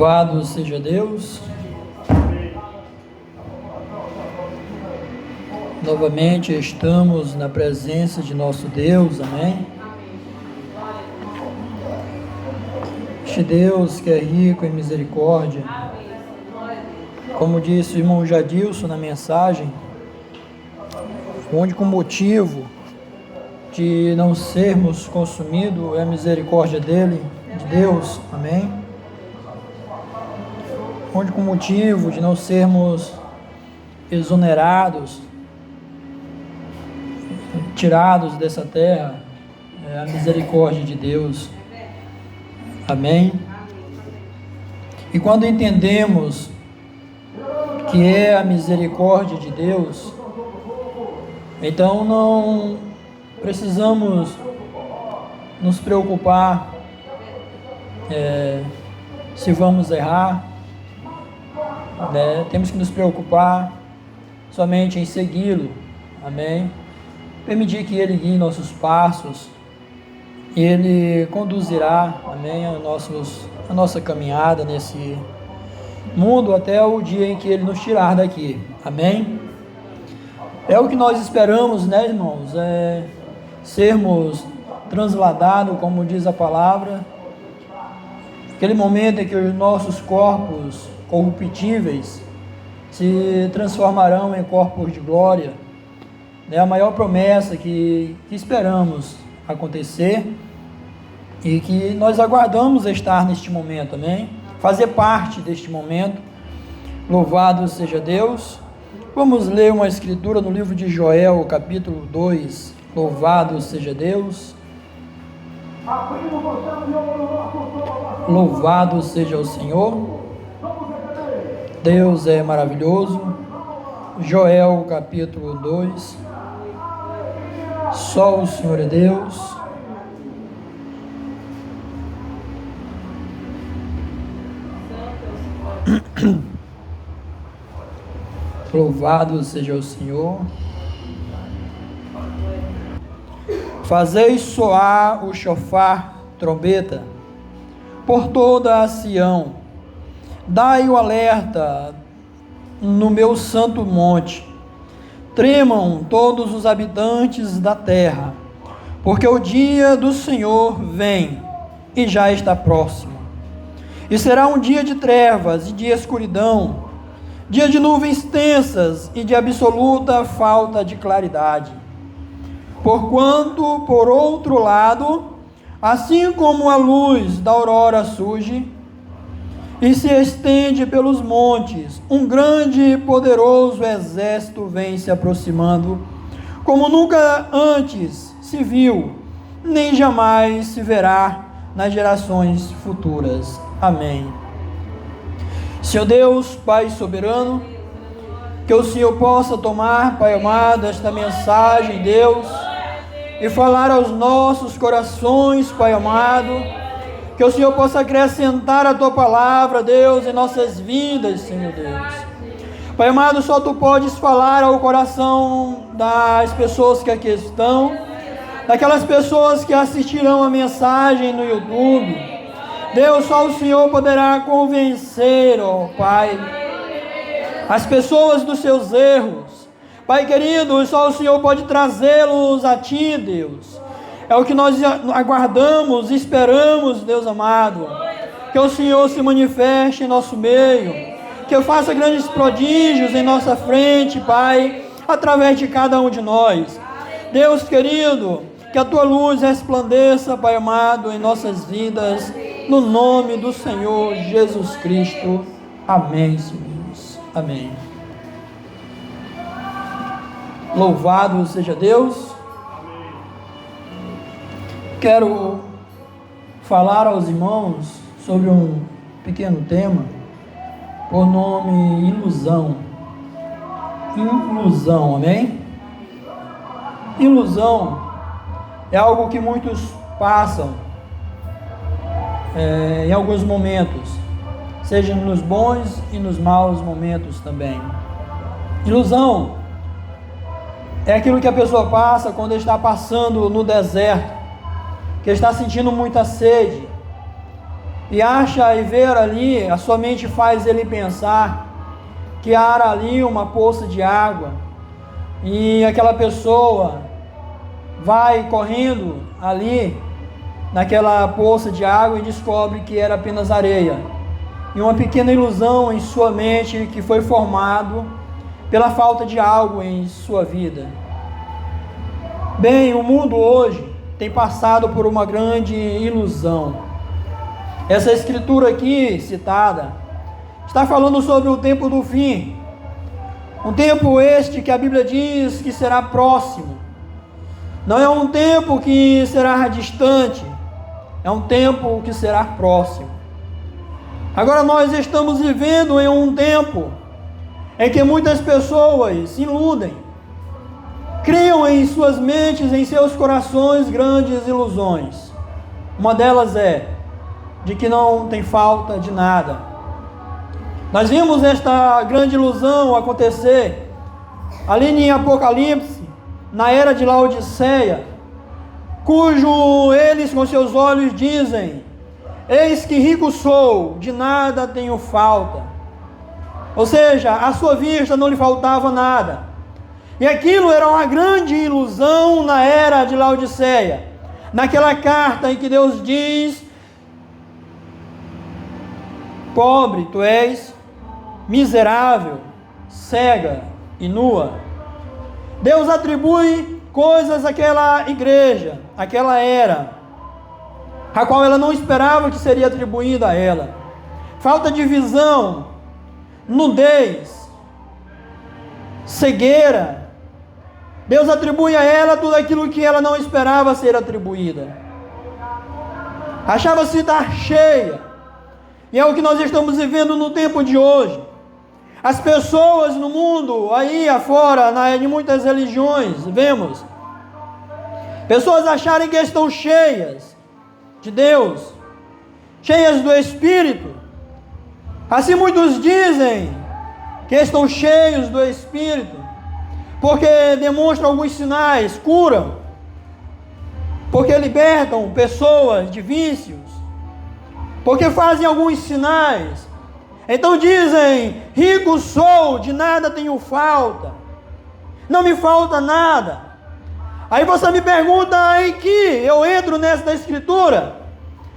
Louvado seja Deus. Novamente estamos na presença de nosso Deus, amém? Este Deus que é rico em misericórdia, como disse o irmão Jadilson na mensagem, o único motivo de não sermos consumidos é a misericórdia dele, de Deus, amém? O único motivo de não sermos exonerados, tirados dessa terra, é a misericórdia de Deus, amém? E quando entendemos que é a misericórdia de Deus, então não precisamos nos preocupar se vamos errar, né? Temos que nos preocupar somente em segui-lo, amém? Permitir que Ele guie nossos passos, Ele conduzirá, amém, a nossa caminhada nesse mundo até o dia em que Ele nos tirar daqui, amém? É o que nós esperamos, né, irmãos? Sermos transladados, como diz a palavra, aquele momento em que os nossos corpos corruptíveis se transformarão em corpos de glória, é a maior promessa que esperamos acontecer e que nós aguardamos estar neste momento, amém? Fazer parte deste momento. Louvado seja Deus. Vamos ler uma escritura no livro de Joel, capítulo 2. Louvado seja Deus. Louvado seja o Senhor. Deus é maravilhoso. Joel, capítulo 2. Só o Senhor é Deus. Louvado seja o Senhor. Fazei soar o chofar, trombeta, por toda a Sião. Dai o alerta no meu santo monte. Tremam todos os habitantes da terra, porque o dia do Senhor vem e já está próximo. E será um dia de trevas e de escuridão, dia de nuvens tensas e de absoluta falta de claridade. Porquanto, por outro lado, assim como a luz da aurora surge e se estende pelos montes, um grande e poderoso exército vem se aproximando, como nunca antes se viu, nem jamais se verá nas gerações futuras. Amém. Senhor Deus, Pai soberano, que o Senhor possa tomar, Pai amado, esta mensagem, Deus, e falar aos nossos corações, Pai amado, que o Senhor possa acrescentar a Tua palavra, Deus, em nossas vidas, Senhor Deus. Pai amado, só Tu podes falar ao coração das pessoas que aqui estão, daquelas pessoas que assistirão a mensagem no YouTube. Deus, só o Senhor poderá convencer, ó Pai, as pessoas dos seus erros. Pai querido, só o Senhor pode trazê-los a Ti, Deus. É o que nós aguardamos, esperamos, Deus amado, que o Senhor se manifeste em nosso meio, que faça grandes prodígios em nossa frente, Pai, através de cada um de nós. Deus querido, que a Tua luz resplandeça, Pai amado, em nossas vidas, no nome do Senhor Jesus Cristo. Amém, Senhor. Amém. Louvado seja Deus. Quero falar aos irmãos sobre um pequeno tema, por nome ilusão. Ilusão, amém? Ilusão é algo que muitos passam em alguns momentos, seja nos bons e nos maus momentos também. Ilusão é aquilo que a pessoa passa quando está passando no deserto, que está sentindo muita sede, e acha e ver ali, a sua mente faz ele pensar que há ali uma poça de água, e aquela pessoa vai correndo ali naquela poça de água e descobre que era apenas areia, e uma pequena ilusão em sua mente que foi formado pela falta de algo em sua vida. Bem, o mundo hoje tem passado por uma grande ilusão. Essa escritura aqui citada está falando sobre o tempo do fim, um tempo este que a Bíblia diz que será próximo. Não é um tempo que será distante, é um tempo que será próximo. Agora nós estamos vivendo em um tempo em que muitas pessoas se iludem, criam em suas mentes, em seus corações, grandes ilusões. Uma delas é de que não tem falta de nada. Nós vimos esta grande ilusão acontecer ali em Apocalipse, na era de Laodiceia, cujo eles com seus olhos dizem: eis que rico sou, de nada tenho falta. Ou seja, à sua vista não lhe faltava nada. E aquilo era uma grande ilusão na era de Laodiceia, naquela carta em que Deus diz: pobre tu és, miserável, cega e nua. Deus atribui coisas àquela igreja, àquela era, a qual ela não esperava que seria atribuída a ela. Falta de visão, nudez, cegueira. Deus atribui a ela tudo aquilo que ela não esperava ser atribuída. Achava-se estar cheia. E é o que nós estamos vivendo no tempo de hoje. As pessoas no mundo, aí afora, em muitas religiões, vemos pessoas acharem que estão cheias de Deus, cheias do Espírito. Assim muitos dizem que estão cheios do Espírito, porque demonstram alguns sinais, curam, porque libertam pessoas de vícios, porque fazem alguns sinais. Então dizem: rico sou, de nada tenho falta, não me falta nada. Aí você me pergunta em que eu entro nessa escritura,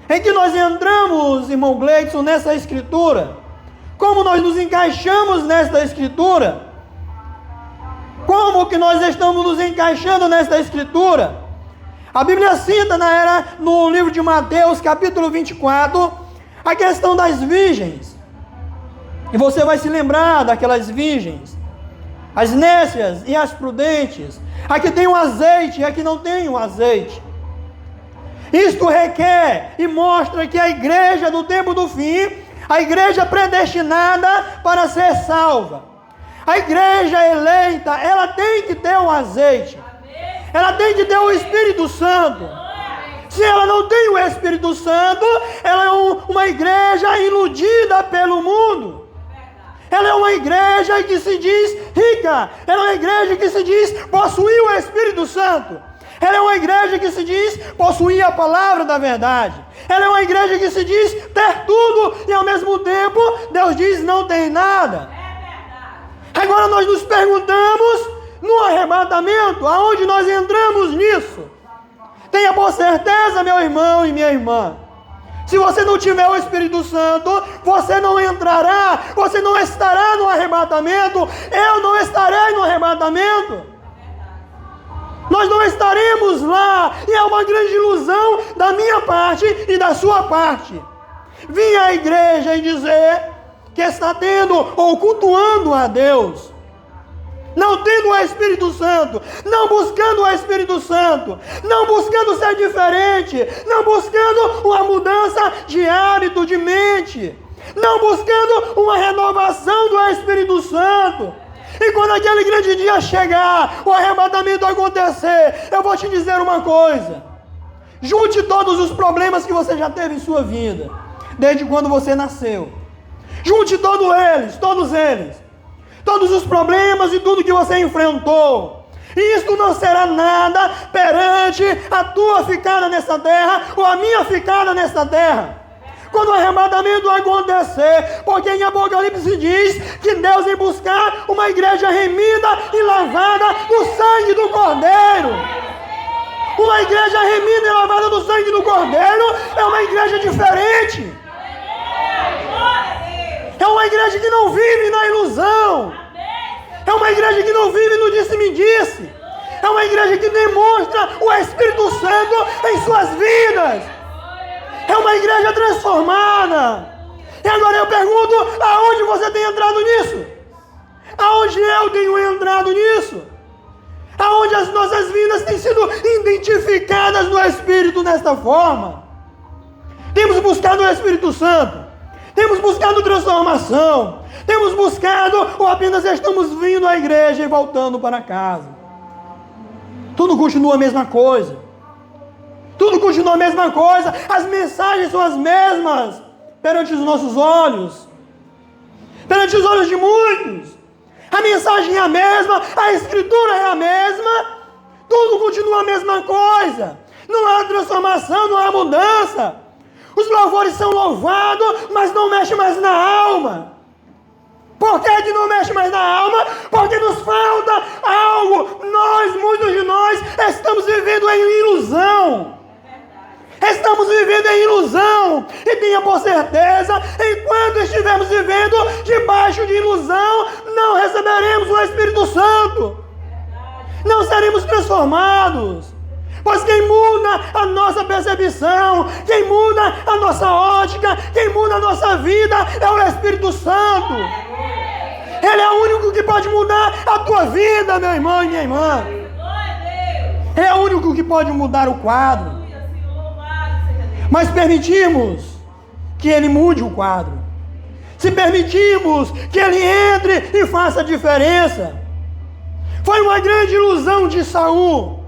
em que nós entramos, irmão Gleidson, nessa escritura, como nós nos encaixamos nesta escritura, como que nós estamos nos encaixando nesta escritura. A Bíblia cita no livro de Mateus, capítulo 24, a questão das virgens. E você vai se lembrar daquelas virgens, as nécias e as prudentes, a que tem o azeite e a que não tem o azeite. Isto requer e mostra que a igreja do tempo do fim, a igreja predestinada para ser salva, a igreja eleita, ela tem que ter o azeite, ela tem que ter o Espírito Santo. Se ela não tem o Espírito Santo, ela é uma igreja iludida pelo mundo. Ela é uma igreja que se diz rica, ela é uma igreja que se diz possuir o Espírito Santo, ela é uma igreja que se diz possuir a palavra da verdade, ela é uma igreja que se diz ter tudo e ao mesmo tempo Deus diz não tem nada. Agora nós nos perguntamos, no arrebatamento, aonde nós entramos nisso? Tenha por certeza, meu irmão e minha irmã, se você não tiver o Espírito Santo, você não entrará, você não estará no arrebatamento, eu não estarei no arrebatamento, nós não estaremos lá, e é uma grande ilusão da minha parte e da sua parte, vir à igreja e dizer que está tendo ou cultuando a Deus, não tendo o Espírito Santo, não buscando o Espírito Santo, não buscando ser diferente, não buscando uma mudança de hábito, de mente, não buscando uma renovação do Espírito Santo. E quando aquele grande dia chegar, o arrebatamento acontecer, eu vou te dizer uma coisa: junte todos os problemas que você já teve em sua vida, desde quando você nasceu, junte todos eles, todos os problemas e tudo que você enfrentou, e isto não será nada perante a tua ficada nessa terra, ou a minha ficada nessa terra. quando o arrebatamento acontecer, porque em Apocalipse diz que Deus vem buscar uma igreja remida e lavada no sangue do Cordeiro. Uma igreja remida e lavada no sangue do Cordeiro é uma igreja diferente. É uma igreja que não vive na ilusão. É uma igreja que não vive no disse-me-disse. É uma igreja que demonstra o Espírito Santo em suas vidas. É uma igreja transformada. E agora eu pergunto, aonde você tem entrado nisso? Aonde eu tenho entrado nisso? Aonde as nossas vidas têm sido identificadas no Espírito desta forma? Temos buscado o Espírito Santo. Temos buscado transformação. Temos buscado ou apenas estamos vindo à igreja e voltando para casa? Tudo continua a mesma coisa. Tudo continua a mesma coisa. As mensagens são as mesmas perante os nossos olhos. Perante os olhos de muitos. A mensagem é a mesma. A escritura é a mesma. Tudo continua a mesma coisa. Não há transformação, não há mudança. Os louvores são louvados, mas não mexe mais na alma. Por que não mexe mais na alma? Porque nos falta algo. Muitos de nós, estamos vivendo em ilusão. Estamos vivendo em ilusão. E tenha por certeza, enquanto estivermos vivendo debaixo de ilusão, não receberemos o Espírito Santo. Não seremos transformados. Pois quem muda a nossa percepção, quem muda a nossa ótica, quem muda a nossa vida é o Espírito Santo. Ele é o único que pode mudar a tua vida, meu irmão e minha irmã. É o único que pode mudar o quadro. Mas permitimos que Ele mude o quadro. Se permitirmos que Ele entre e faça a diferença. Foi uma grande ilusão de Saul.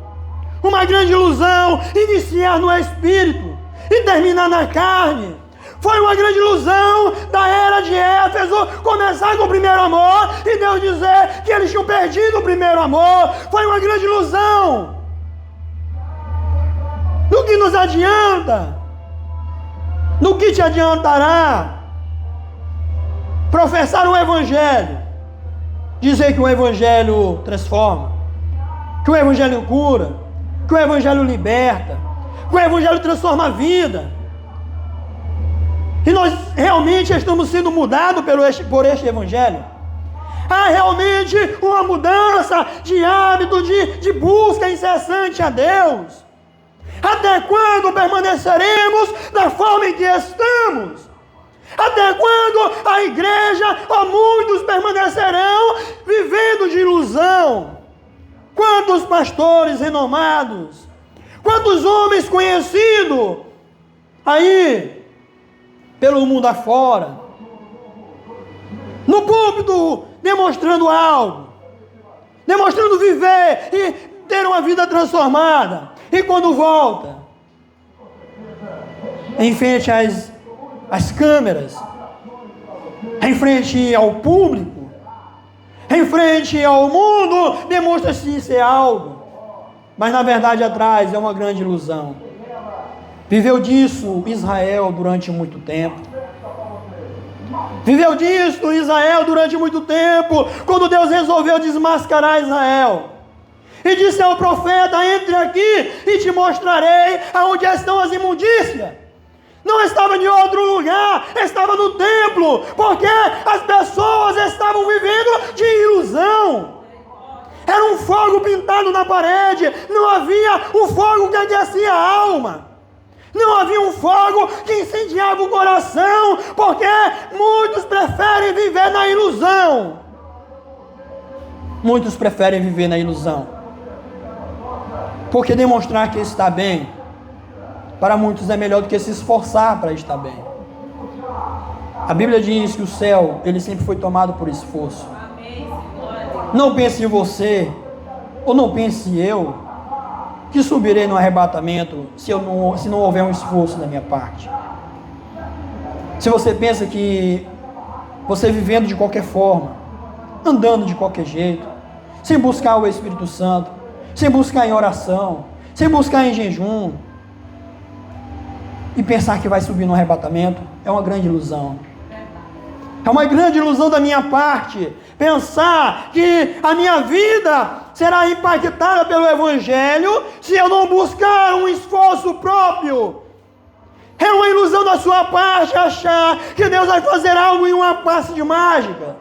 Uma grande ilusão iniciar no Espírito e terminar na carne. Foi uma grande ilusão da era de Éfeso começar com o primeiro amor e Deus dizer que eles tinham perdido o primeiro amor. Foi uma grande ilusão. No que nos adianta? No que te adiantará professar o Evangelho? Dizer que o Evangelho transforma, que o Evangelho cura, que o Evangelho liberta, que o Evangelho transforma a vida. E nós realmente estamos sendo mudados por este Evangelho. Há realmente uma mudança de hábito, de busca incessante a Deus. Até quando permaneceremos da forma em que estamos? Até quando a igreja, ou muitos permanecerão vivendo de ilusão? Quantos pastores renomados, quantos homens conhecidos aí pelo mundo afora, no púlpito demonstrando algo, demonstrando viver e ter uma vida transformada, e quando volta em frente às câmeras, em frente ao público, em frente ao mundo, demonstra-se ser algo, mas na verdade atrás é uma grande ilusão. Viveu disso Israel durante muito tempo. Viveu disso Israel durante muito tempo, quando Deus resolveu desmascarar Israel. E disse ao profeta: entre aqui e te mostrarei aonde estão as imundícias. Não estava em outro lugar, estava no templo, porque as pessoas estavam vivendo de ilusão. Era um fogo pintado na parede, não havia um fogo que aquecia a alma. Não havia um fogo que incendiava o coração, porque muitos preferem viver na ilusão. Muitos preferem viver na ilusão, porque demonstrar que está bem, para muitos é melhor do que se esforçar para estar bem. A Bíblia diz que o céu, ele sempre foi tomado por esforço. Não pense em você, ou não pense eu, que subirei no arrebatamento se não houver um esforço da minha parte. Se você pensa que você vivendo de qualquer forma, andando de qualquer jeito, sem buscar o Espírito Santo, sem buscar em oração, sem buscar em jejum, e pensar que vai subir no arrebatamento é uma grande ilusão. É uma grande ilusão da minha parte pensar que a minha vida será impactada pelo Evangelho se eu não buscar um esforço próprio. É uma ilusão da sua parte achar que Deus vai fazer algo em uma passe de mágica.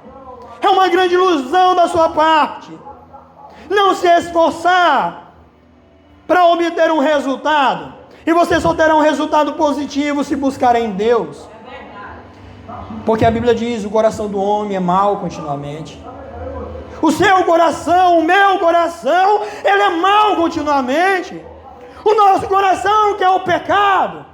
É uma grande ilusão da sua parte não se esforçar para obter um resultado. E você só terá um resultado positivo se buscar em Deus. Porque a Bíblia diz: o coração do homem é mau continuamente. O seu coração, o meu coração, ele é mau continuamente. O nosso coração quer o pecado.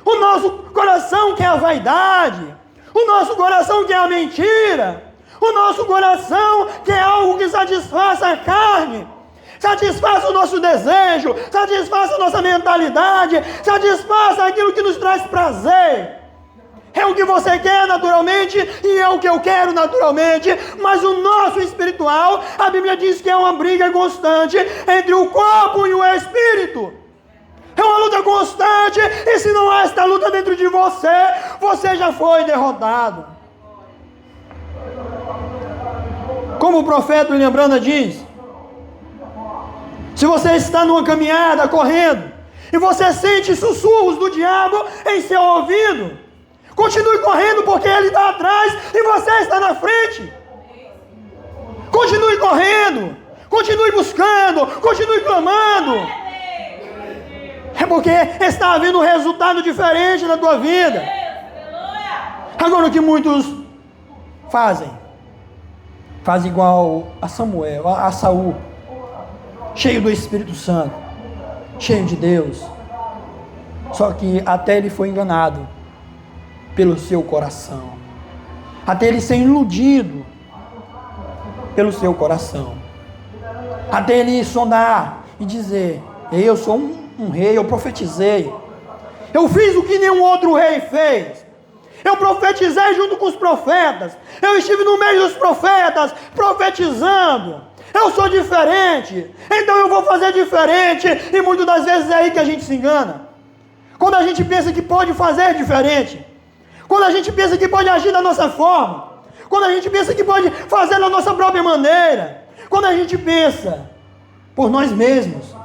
O nosso coração quer a vaidade. O nosso coração quer a mentira. O nosso coração quer algo que satisfaça a carne, satisfaça o nosso desejo, satisfaça a nossa mentalidade, satisfaça aquilo que nos traz prazer. É o que você quer naturalmente e é o que eu quero naturalmente, mas o nosso espiritual, a Bíblia diz que é uma briga constante entre o corpo e o espírito. É uma luta constante, e se não há esta luta dentro de você, você já foi derrotado. Como o profeta William Branham diz: se você está numa caminhada, correndo, e você sente sussurros do diabo em seu ouvido, continue correndo, porque ele está atrás e você está na frente. Continue correndo, continue buscando, continue clamando. É porque está havendo um resultado diferente na tua vida. Agora, o que muitos fazem igual a Samuel, a Saul, cheio do Espírito Santo, cheio de Deus, só que até ele foi enganado pelo seu coração, até ele ser iludido pelo seu coração, até ele sondar e dizer: eu sou um rei, eu profetizei, eu fiz o que nenhum outro rei fez, eu profetizei junto com os profetas, eu estive no meio dos profetas profetizando, eu sou diferente, então eu vou fazer diferente. E muitas das vezes é aí que a gente se engana, quando a gente pensa que pode fazer diferente, quando a gente pensa que pode agir da nossa forma, quando a gente pensa que pode fazer da nossa própria maneira, quando a gente pensa por nós mesmos,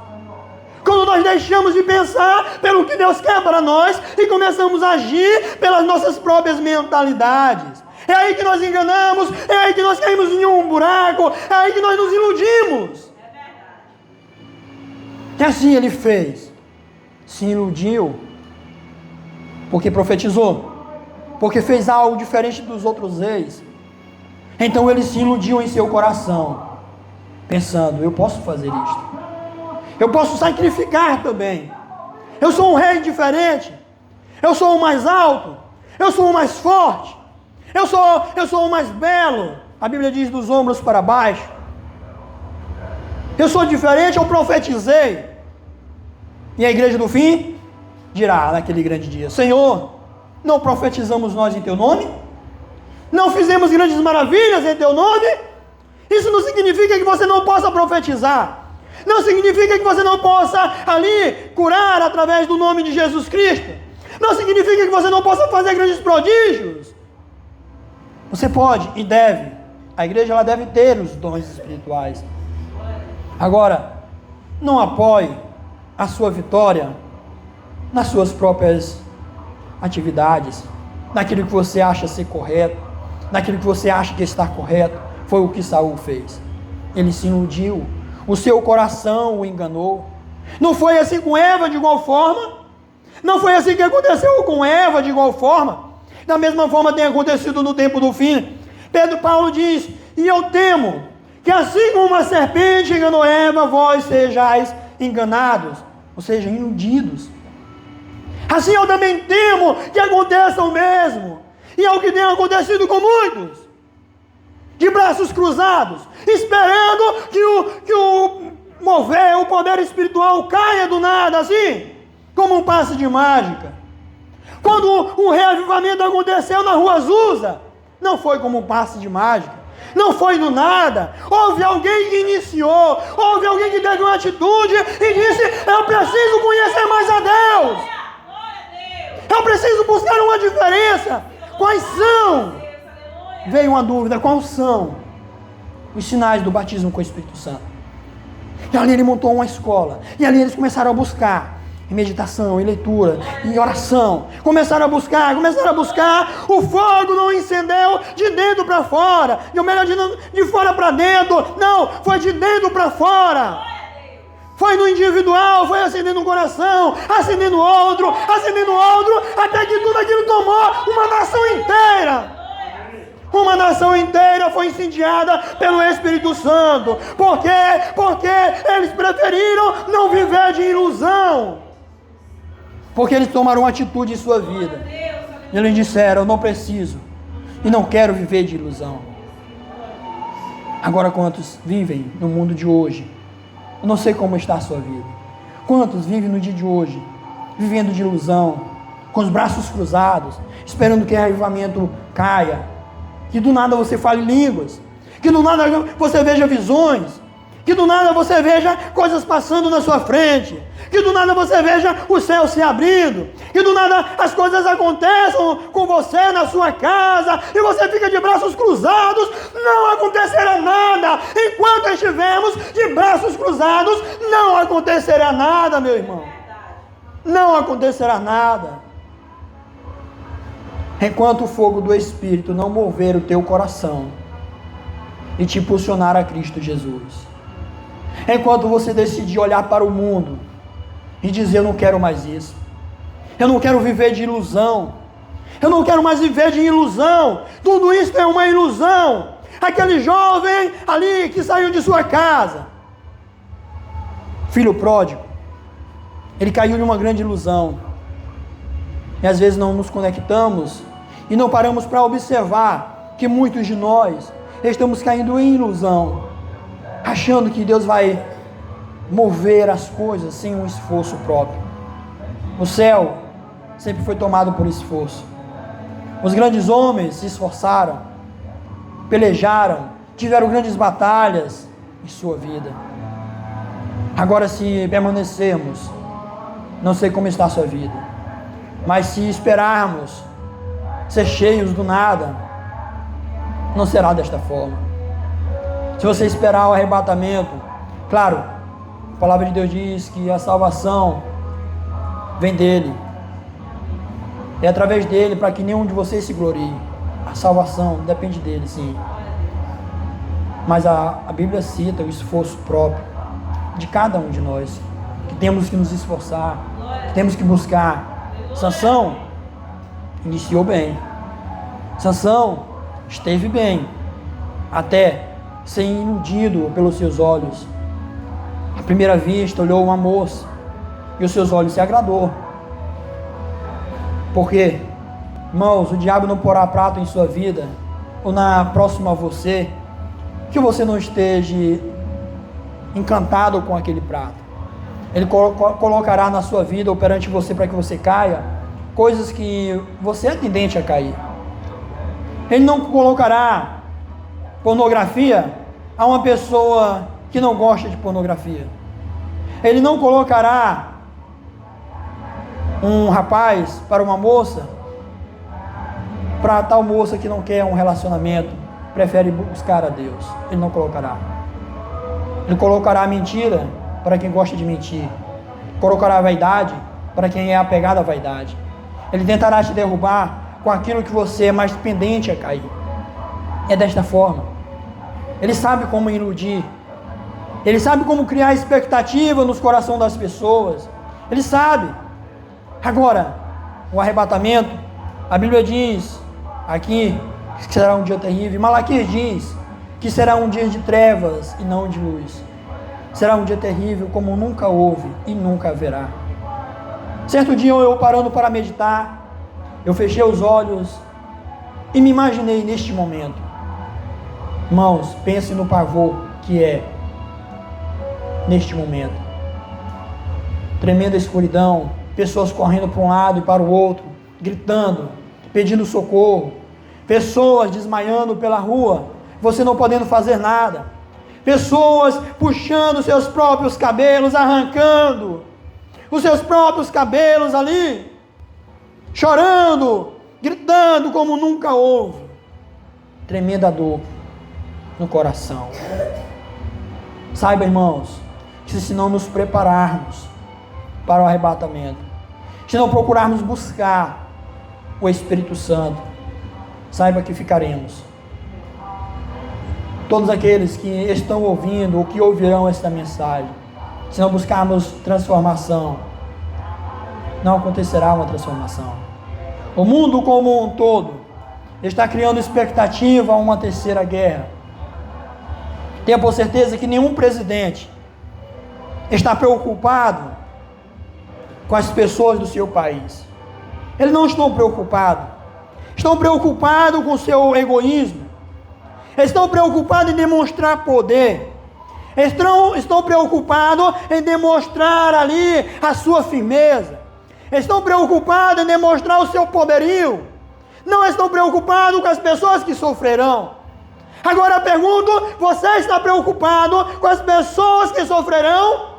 quando nós deixamos de pensar pelo que Deus quer para nós e começamos a agir pelas nossas próprias mentalidades. É aí que nós enganamos, é aí que nós caímos em um buraco, é aí que nós nos iludimos. E assim ele fez, se iludiu, porque profetizou, porque fez algo diferente dos outros reis. Então ele se iludiu em seu coração, pensando: eu posso fazer isto, eu posso sacrificar também, eu sou um rei diferente, eu sou o mais alto, eu sou o mais forte, eu sou o mais belo. A Bíblia diz: dos ombros para baixo. Eu sou diferente, eu profetizei. E a igreja do fim dirá naquele grande dia: Senhor, não profetizamos nós em teu nome? Não fizemos grandes maravilhas em teu nome? Isso não significa que você não possa profetizar. Não significa que você não possa ali curar através do nome de Jesus Cristo. Não significa que você não possa fazer grandes prodígios. Você pode e deve. A igreja ela deve ter os dons espirituais. Agora, não apoie a sua vitória nas suas próprias atividades, naquilo que você acha ser correto, naquilo que você acha que está correto. Foi o que Saul fez. Ele se iludiu, o seu coração o enganou. Não foi assim com Eva de igual forma? Não foi assim que aconteceu com Eva de igual forma? Da mesma forma tem acontecido no tempo do fim. Paulo diz: e eu temo que assim como uma serpente enganou Eva, vós sejais enganados, ou seja, iludidos. Assim eu também temo que aconteça o mesmo. E é o que tem acontecido com muitos, de braços cruzados, esperando que o mover, o poder espiritual caia do nada, assim, como um passe de mágica. Quando o reavivamento aconteceu na rua Azusa, não foi como um passe de mágica, não foi do nada. Houve alguém que iniciou, houve alguém que teve uma atitude e disse: eu preciso conhecer mais a Deus. Eu preciso buscar uma diferença. Quais são? Veio uma dúvida, quais são os sinais do batismo com o Espírito Santo? E ali ele montou uma escola. E ali eles começaram a buscar em meditação, em leitura, em oração. Começaram a buscar. O fogo não incendeu de dentro para fora. E o melhor, de fora para dentro. Não, foi de dentro para fora. Foi no individual, foi acendendo um coração, acendendo outro, até que tudo aquilo tomou uma nação inteira. Uma nação inteira foi incendiada pelo Espírito Santo. Por quê? Porque eles preferiram não viver de ilusão. Porque eles tomaram uma atitude em sua vida. E eles disseram: eu não preciso e não quero viver de ilusão. Agora, quantos vivem no mundo de hoje? Eu não sei como está a sua vida. Quantos vivem no dia de hoje, vivendo de ilusão, com os braços cruzados, esperando que o avivamento caia, que do nada você fale línguas, que do nada você veja visões, que do nada você veja coisas passando na sua frente, que do nada você veja o céu se abrindo, que do nada as coisas aconteçam com você na sua casa, e você fica de braços cruzados. Não acontecerá nada. Enquanto estivermos de braços cruzados, não acontecerá nada, meu irmão. Não acontecerá nada. Enquanto o fogo do Espírito não mover o teu coração e te impulsionar a Cristo Jesus. Enquanto você decidir olhar para o mundo e dizer: eu não quero mais isso, eu não quero viver de ilusão, eu não quero mais viver de ilusão, tudo isso é uma ilusão. Aquele jovem ali que saiu de sua casa, filho pródigo, ele caiu em uma grande ilusão. E às vezes não nos conectamos e não paramos para observar que muitos de nós estamos caindo em ilusão, achando que Deus vai mover as coisas sem um esforço próprio. O céu sempre foi tomado por esforço. Os grandes homens se esforçaram, pelejaram, tiveram grandes batalhas em sua vida. Agora, se permanecermos, não sei como está a sua vida, mas se esperarmos ser cheios do nada, não será desta forma. Se você esperar o arrebatamento, claro, a palavra de Deus diz que a salvação vem dele, é através dele, para que nenhum de vocês se glorie. A salvação depende dele, sim, mas a Bíblia cita o esforço próprio de cada um de nós, que temos que nos esforçar, que temos que buscar. Sansão iniciou bem, Sansão esteve bem, até ser iludido pelos seus olhos. À primeira vista olhou uma moça e os seus olhos se agradou. Por quê? Irmãos, o diabo não porá prato em sua vida, ou na próxima a você, que você não esteja encantado com aquele prato. Ele colocará na sua vida, ou perante você, para que você caia, coisas que você é tendente a cair. Ele não colocará pornografia a uma pessoa que não gosta de pornografia. Ele não colocará um rapaz para uma moça, para tal moça que não quer um relacionamento, prefere buscar a Deus. Ele não colocará. Ele colocará a mentira para quem gosta de mentir, colocará a vaidade para quem é apegado à vaidade. Ele tentará te derrubar com aquilo que você é mais pendente a cair. É desta forma. Ele sabe como iludir, ele sabe como criar expectativa nos corações das pessoas, ele sabe. Agora, o arrebatamento, a Bíblia diz aqui que será um dia terrível. Malaquias diz que será um dia de trevas e não de luz. Será um dia terrível como nunca houve e nunca haverá. Certo dia, eu parando para meditar, eu fechei os olhos e me imaginei neste momento. Irmãos, pense no pavor que é neste momento. Tremenda escuridão, pessoas correndo para um lado e para o outro, gritando, pedindo socorro, pessoas desmaiando pela rua, você não podendo fazer nada, pessoas puxando seus próprios cabelos, arrancando os seus próprios cabelos ali, chorando, gritando como nunca houve. Tremenda dor no coração. Saiba, irmãos, que se não nos prepararmos para o arrebatamento, se não procurarmos buscar o Espírito Santo, saiba que ficaremos. Todos aqueles que estão ouvindo ou que ouvirão esta mensagem, se não buscarmos transformação, não acontecerá uma transformação. O mundo como um todo está criando expectativa a uma terceira guerra. Tenha por certeza que nenhum presidente está preocupado com as pessoas do seu país. Eles não estão preocupados. Estão preocupados com o seu egoísmo. Estão preocupados em demonstrar poder. Estão preocupados em demonstrar ali a sua firmeza. Estão preocupados em demonstrar o seu poderio. Não estão preocupados com as pessoas que sofrerão. Agora eu pergunto, você está preocupado com as pessoas que sofrerão?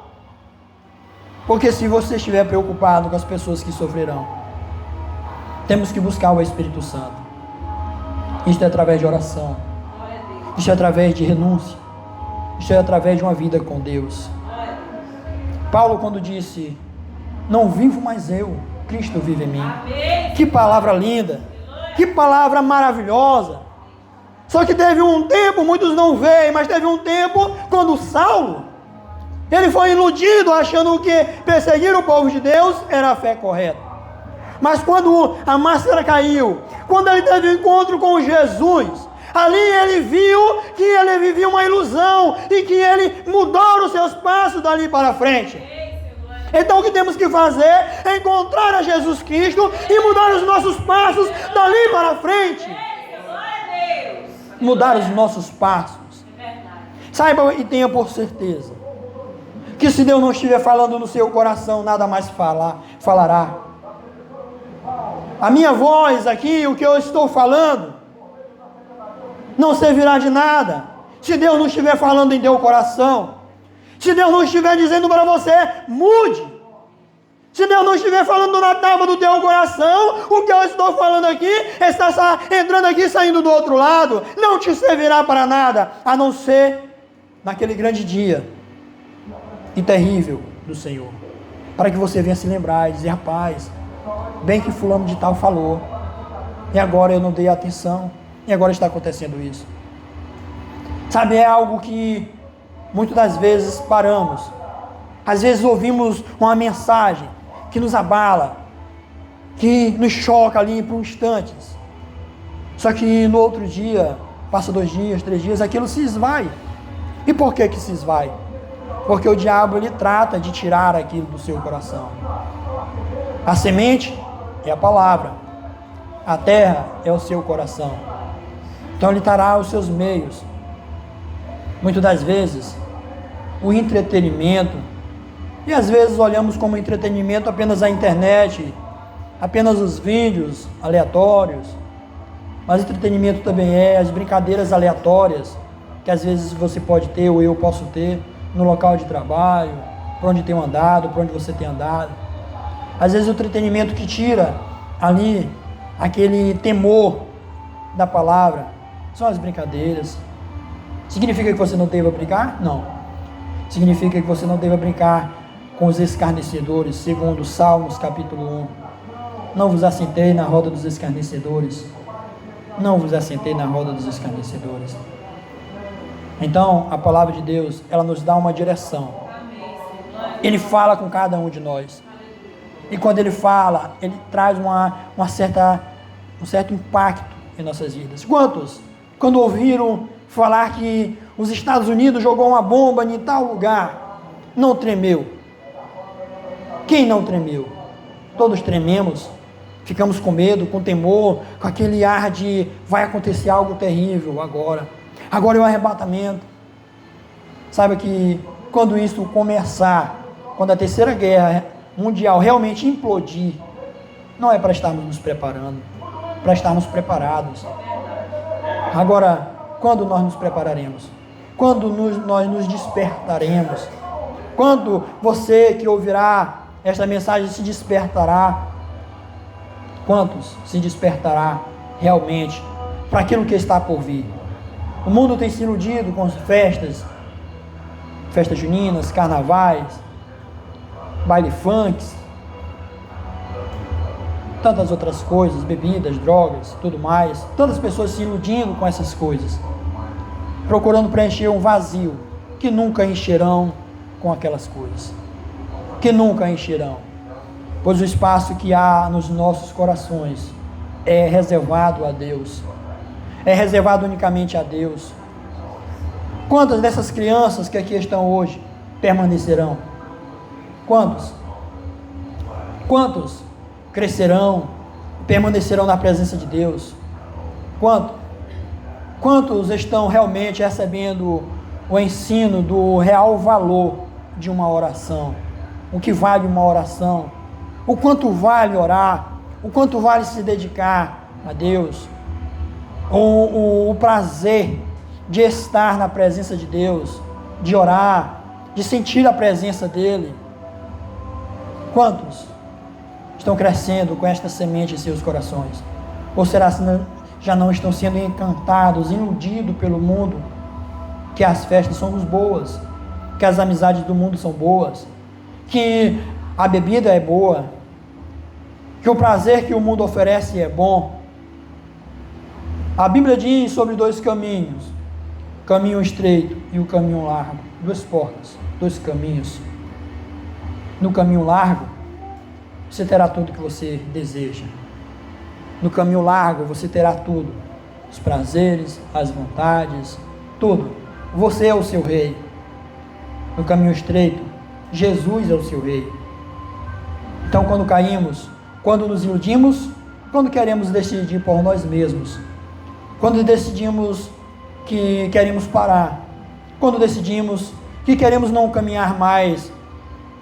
Porque se você estiver preocupado com as pessoas que sofrerão, temos que buscar o Espírito Santo. Isto é através de oração. Isto é através de renúncia. Isto é através de uma vida com Deus. Paulo, quando disse: não vivo mais eu, Cristo vive em mim. Que palavra linda, que palavra maravilhosa. Só que teve um tempo, muitos não veem, mas teve um tempo quando Saulo, ele foi iludido achando que perseguir o povo de Deus era a fé correta. Mas quando a máscara caiu, quando ele teve um encontro com Jesus, ali ele viu que ele vivia uma ilusão e que ele mudou os seus passos dali para frente. Então o que temos que fazer é encontrar a Jesus Cristo e mudar os nossos passos dali para frente. Mudar os nossos passos. Saiba e tenha por certeza que se Deus não estiver falando no seu coração, nada mais falará. A minha voz aqui, o que eu estou falando, não servirá de nada se Deus não estiver falando em teu coração. Se Deus não estiver dizendo para você, mude. Se Deus não estiver falando na tábua do teu coração, o que eu estou falando aqui está entrando aqui e saindo do outro lado. Não te servirá para nada, a não ser naquele grande dia e terrível do Senhor. Para que você venha se lembrar e dizer: rapaz, bem que fulano de tal falou, e agora eu não dei atenção, e agora está acontecendo isso. Sabe, é algo que muitas das vezes paramos. Às vezes ouvimos uma mensagem que nos abala, que nos choca ali por instantes. Só que no outro dia, passa 2 dias, 3 dias, aquilo se esvai. E por que se esvai? Porque o diabo ele trata de tirar aquilo do seu coração. A semente é a palavra, a terra é o seu coração. Então ele trará os seus meios. Muitas das vezes, o entretenimento, e às vezes olhamos como entretenimento apenas a internet, apenas os vídeos aleatórios, mas entretenimento também é as brincadeiras aleatórias, que às vezes você pode ter ou eu posso ter, no local de trabalho, por onde tenho andado, por onde você tem andado. Às vezes o entretenimento que tira ali aquele temor da palavra, são as brincadeiras. Significa que você não deva brincar? Não. Significa que você não deva brincar com os escarnecedores, segundo Salmos capítulo 1. Não vos assentei na roda dos escarnecedores. Não vos assentei na roda dos escarnecedores. Então, a palavra de Deus, ela nos dá uma direção. Ele fala com cada um de nós. E quando ele fala, ele traz um certo impacto em nossas vidas. Quantos, quando ouviram falar que os Estados Unidos jogou uma bomba em tal lugar, não tremeu? Quem não tremeu? Todos trememos, ficamos com medo, com temor, com aquele ar de vai acontecer algo terrível agora é o arrebatamento. Saiba que quando isso começar, quando a terceira guerra mundial realmente implodir, não é para estarmos nos preparando, para estarmos preparados. Agora, quando nós nos prepararemos? Quando nós nos despertaremos? Quando você que ouvirá esta mensagem se despertará? Quantos se despertará realmente para aquilo que está por vir? O mundo tem se iludido com festas juninas, carnavais, baile funks, tantas outras coisas, bebidas, drogas, tudo mais. Tantas pessoas se iludindo com essas coisas, procurando preencher um vazio que nunca encherão com aquelas coisas, que nunca encherão, pois o espaço que há nos nossos corações é reservado a Deus, é reservado unicamente a Deus. Quantas dessas crianças que aqui estão hoje permanecerão? Quantos? Quantos crescerão, permanecerão na presença de Deus? Quantos estão realmente recebendo o ensino do real valor de uma oração? O que vale uma oração? O quanto vale orar? O quanto vale se dedicar a Deus? O prazer de estar na presença de Deus, de orar, de sentir a presença dEle. Quantos estão crescendo com esta semente em seus corações? Ou será que já não estão sendo encantados, iludidos pelo mundo, que as festas são boas, que as amizades do mundo são boas, que a bebida é boa, que o prazer que o mundo oferece é bom? A Bíblia diz sobre dois caminhos, o caminho estreito e o caminho largo, duas portas, dois caminhos. No caminho largo, você terá tudo que você deseja. No caminho largo, você terá tudo, os prazeres, as vontades, tudo. Você é o seu rei. No caminho estreito, Jesus é o seu rei. Então, quando caímos, quando nos iludimos, quando queremos decidir por nós mesmos, quando decidimos que queremos parar, quando decidimos que queremos não caminhar mais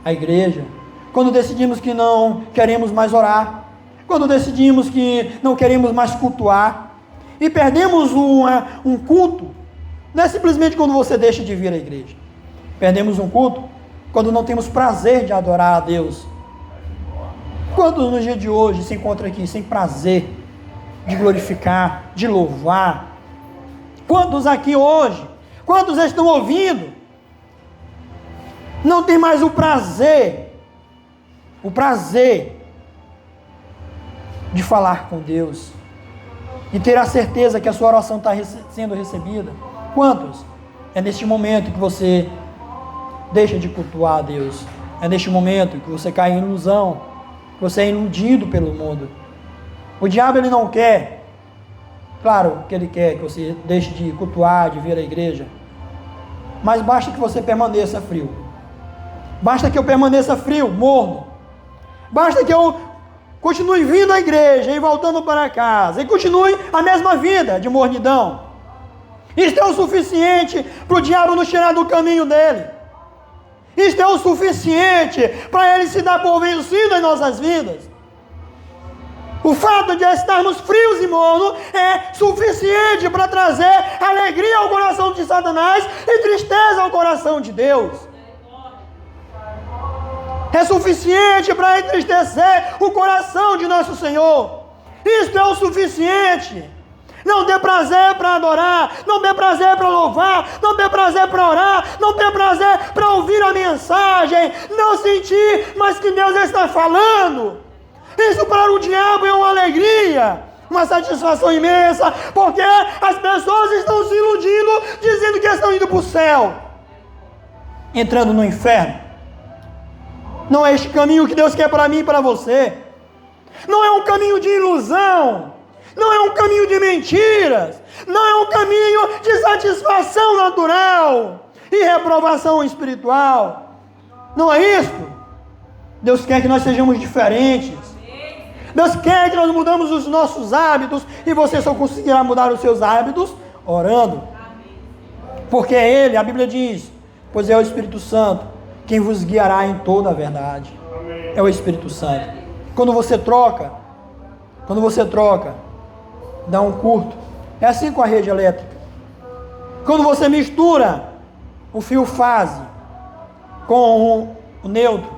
à igreja, quando decidimos que não queremos mais orar, quando decidimos que não queremos mais cultuar, e perdemos um culto, não é simplesmente quando você deixa de vir à igreja, perdemos um culto quando não temos prazer de adorar a Deus. Quantos no dia de hoje se encontram aqui sem prazer de glorificar, de louvar? Quantos aqui hoje, quantos estão ouvindo, não tem mais o prazer de falar com Deus, de ter a certeza que a sua oração está sendo recebida? Quantos? É neste momento que você deixa de cultuar a Deus, é neste momento que você cai em ilusão, que você é iludido pelo mundo. O diabo, ele não quer, claro que ele quer que você deixe de cultuar, de vir à igreja, mas basta que você permaneça frio, basta que eu permaneça frio, morno, basta que eu continue vindo à igreja e voltando para casa, e continue a mesma vida de mornidão. Isto é o suficiente para o diabo nos tirar do caminho dele. Isto é o suficiente para ele se dar por vencido em nossas vidas. O fato de estarmos frios e mornos é suficiente para trazer alegria ao coração de Satanás e tristeza ao coração de Deus. É suficiente para entristecer o coração de nosso Senhor. Isto é o suficiente. Não dê prazer para adorar, não dê prazer para louvar, não dê prazer para orar, não dê prazer para ouvir a mensagem, não sentir, mas que Deus está falando. Isso para o diabo é uma alegria, uma satisfação imensa, porque as pessoas estão se iludindo, dizendo que estão indo para o céu, entrando no inferno. Não é este caminho que Deus quer para mim e para você. Não é um caminho de ilusão, não é um caminho de mentiras, não é um caminho de satisfação natural e reprovação espiritual. Não é isso. Deus quer que nós sejamos diferentes. Deus quer que nós mudamos os nossos hábitos, e você só conseguirá mudar os seus hábitos orando. Porque é Ele, a Bíblia diz, pois é o Espírito Santo quem vos guiará em toda a verdade. É o Espírito Santo. Quando você troca, dá um curto. É assim com a rede elétrica. Quando você mistura o fio fase com o neutro,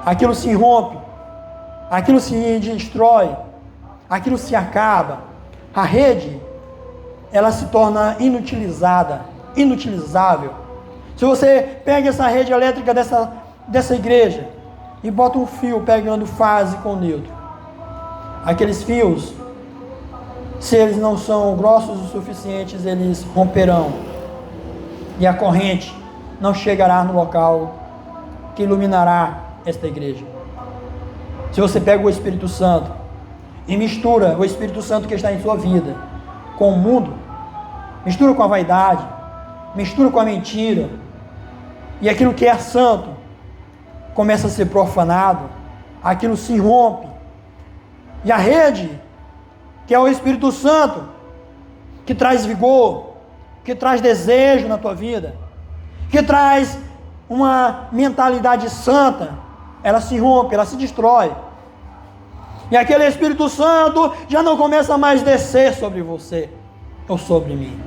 aquilo se rompe. aquilo se destrói, aquilo se acaba, a rede, ela se torna inutilizável. Se você pega essa rede elétrica dessa igreja e bota um fio pegando fase com neutro, aqueles fios, se eles não são grossos o suficientes, eles romperão e a corrente não chegará no local que iluminará esta igreja. Se você pega o Espírito Santo e mistura o Espírito Santo que está em sua vida com o mundo, mistura com a vaidade, mistura com a mentira, e aquilo que é santo começa a ser profanado, aquilo se rompe, e a rede, que é o Espírito Santo, que traz vigor, que traz desejo na tua vida, que traz uma mentalidade santa, ela se rompe, ela se destrói, e aquele Espírito Santo já não começa mais a descer sobre você, ou sobre mim.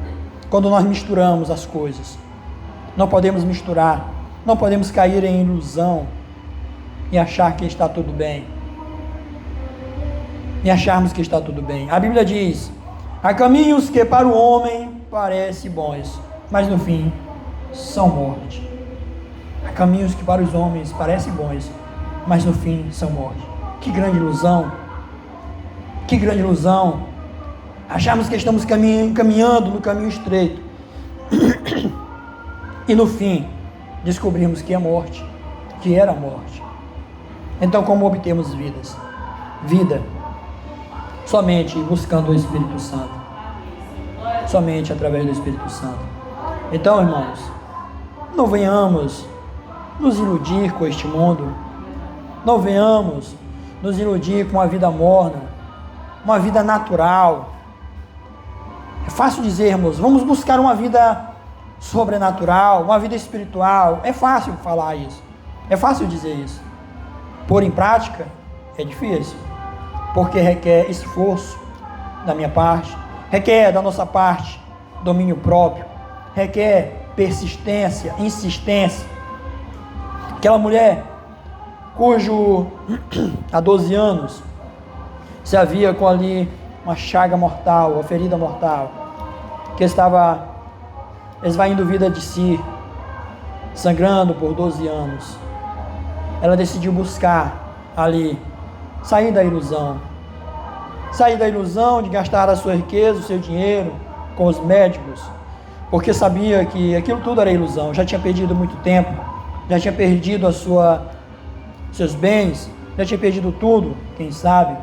Quando nós misturamos as coisas, não podemos misturar, não podemos cair em ilusão, e achar que está tudo bem, e acharmos que está tudo bem. A Bíblia diz: há caminhos que para o homem parecem bons, mas no fim são morte. Há caminhos que para os homens parecem bons, mas no fim são morte. Que grande ilusão, que grande ilusão, acharmos que estamos caminhando no caminho estreito, e no fim descobrimos que é morte, que era morte. Então, como obtemos vida? Somente buscando o Espírito Santo, somente através do Espírito Santo. Então, irmãos, não venhamos nos iludir com este mundo, não venhamos nos iludir com uma vida morna, uma vida natural. É fácil dizermos, vamos buscar uma vida sobrenatural, uma vida espiritual. É fácil falar isso, é fácil dizer isso. Pôr em prática é difícil, porque requer esforço da minha parte, requer da nossa parte domínio próprio, requer persistência, insistência. Aquela mulher cujo há 12 anos se havia com ali uma chaga mortal, uma ferida mortal, que estava esvaindo vida de si, sangrando por 12 anos. Ela decidiu buscar ali, sair da ilusão de gastar a sua riqueza, o seu dinheiro com os médicos, porque sabia que aquilo tudo era ilusão. Já tinha perdido muito tempo, já tinha perdido seus bens, já tinha perdido tudo, quem sabe.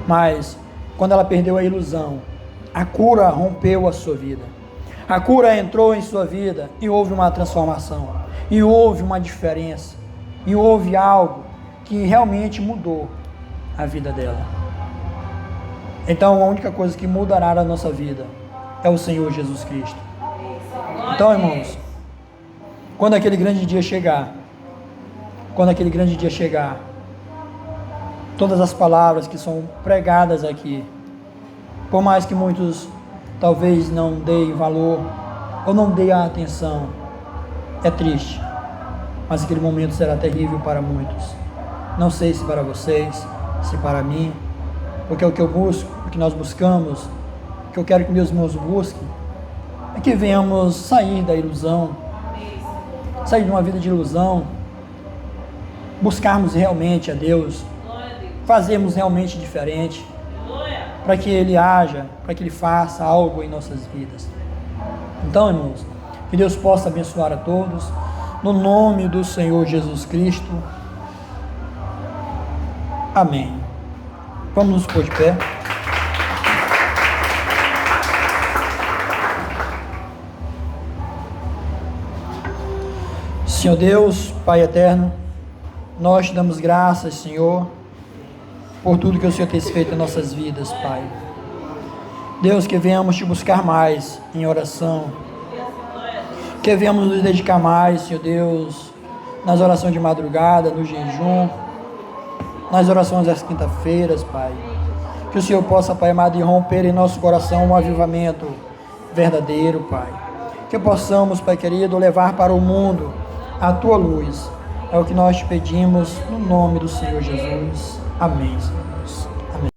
Mas quando ela perdeu a ilusão, a cura rompeu a sua vida, a cura entrou em sua vida e houve uma transformação, e houve uma diferença, e houve algo que realmente mudou a vida dela. Então a única coisa que mudará a nossa vida é o Senhor Jesus Cristo. Então, irmãos, quando aquele grande dia chegar, todas as palavras que são pregadas aqui, por mais que muitos talvez não deem valor ou não deem a atenção, é triste, mas aquele momento será terrível para muitos. Não sei se para vocês, se para mim, porque o que eu busco, o que nós buscamos, o que eu quero que meus irmãos busquem, é que venhamos sair da ilusão, sair de uma vida de ilusão, buscarmos realmente a Deus, fazermos realmente diferente, para que Ele haja, para que Ele faça algo em nossas vidas. Então, irmãos, que Deus possa abençoar a todos, no nome do Senhor Jesus Cristo. Amém. Vamos nos pôr de pé. Senhor Deus, Pai eterno, nós te damos graças, Senhor, por tudo que o Senhor tem feito em nossas vidas, Pai. Deus, que venhamos te buscar mais em oração, que venhamos nos dedicar mais, Senhor Deus, nas orações de madrugada, no jejum, nas orações das quinta-feiras, Pai. Que o Senhor possa, Pai amado, romper em nosso coração um avivamento verdadeiro, Pai. Que possamos, Pai querido, levar para o mundo a Tua luz, É o que nós te pedimos no nome do Senhor Jesus. Amém, Senhor.